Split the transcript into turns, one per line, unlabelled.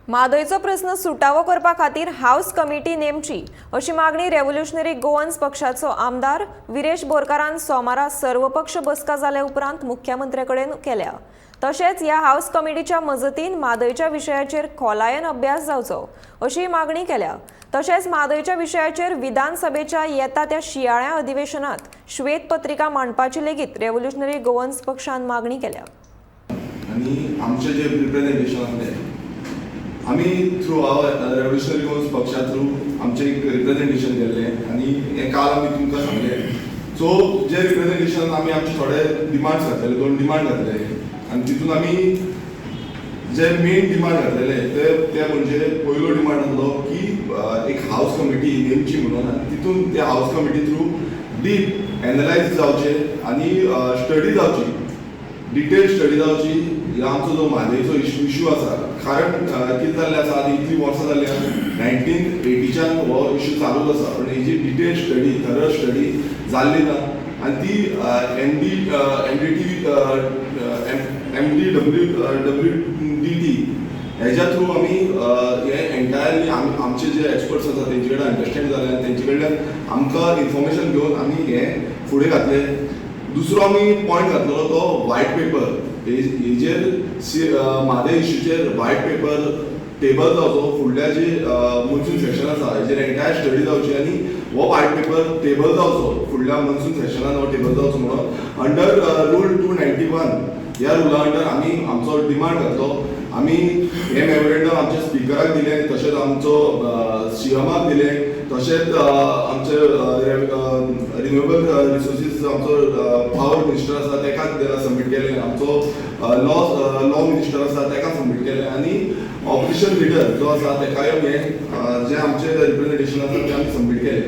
म्हादयचो प्रस्न सुटावो करपा खातीर हाऊस कमिटी नेमची अशी मागणी रेव्होल्युशनरी गोवन्स पक्षाचो आमदार विरेश बोरकारान सोमारा सर्वपक्ष बसका जाले उपरांत मुख्यमंत्र्याकडेन केल्या। तशेंच ह्या हाऊस कमिटीच्या मजतीन म्हादयच्या विशयाचेर खोलायेन अभ्यास जावचो अशी मागणी केल्या। तशेंच म्हादयच्या विशयाचेर विधानसभेच्या येता त्या शियाळ्या अधिवेशनात श्वेत पत्रिका मांडपाची लेगीत रेव्होल्युशनरी गोवन्स पक्षान मागणी केल्या।
आणि आमचे जे रिप्रेझेंटेशन आसलें आमी थ्रू रेव्होल्युशनरी गोवन्स पक्षा थ्रू आमचे एक रिप्रेझेंटेशन केल्लें आनी हें काल आमी तुमकां सांगलें। सो जे रिप्रेझेंटेशन आमी आमचे थोडे डिमांड्स घातलेले, 2 डिमांड घातले आनी तितून आमी जे मेन डिमांड घातलेले ते म्हणजे पयलो डिमांड आसलो की एक हाऊस कमिटी नेमची म्हणून आनी तितून त्या house committee through deep analyse जावचे आनी स्टडी जावची, डिटेल स्टडी जावची आमचो जो म्हादयचो इशू आसा। कारण कितें जाल्लें आसा आतां इतली वर्सां जाल्ली 1980च्यान हो इशू चालूच आसा, पण हेजी डिटेल स्टडी, थरर स्टडी जाल्ली ना आनी ती MDWDT हेच्या थ्रू आमी हे एंटायरली आमचे जे एक्सपर्ट्स आसा तेंचे कडेन अंडरस्टँड जाले आनी तेंचे कडल्यान आमकां इन्फॉर्मेशन घेवन आमी हे फुडें घातलें। दुसरो आमी पॉयंट घातलेलो तो व्हायट पेपर, हेजेर म्हादय इशूचेर व्हायट पेपर टेबल जावचो, फुडल्या जे मॉन्सून सेशन आसा हेजेर एंटायर स्टडी जावची आनी हो व्हायट पेपर टेबल जावचो, फुडल्या मॉन्सून सेशनान हो टेबल जावचो म्हणून अंडर रूल 291 ह्या रुला अंडर आमी आमचो डिमांड घातलो। आमी हे मेमोरेंडम आमच्या स्पिकराक दिलें, तशेंच आमचो CMाक दिलें, तशेंच आमचे रिन्युएबल रिसोर्सीस आमचो पावर मिनिस्टर आसा तेका सबमीट केलें, आमचो लॉ मिनिस्टर आसा तेका सबमीट केलें आनी ऑपरेशन लिडर जो आसा तेकाय हे जे आमचे रिप्रेझेंटेशन आसा ते आमी सबमीट केलें।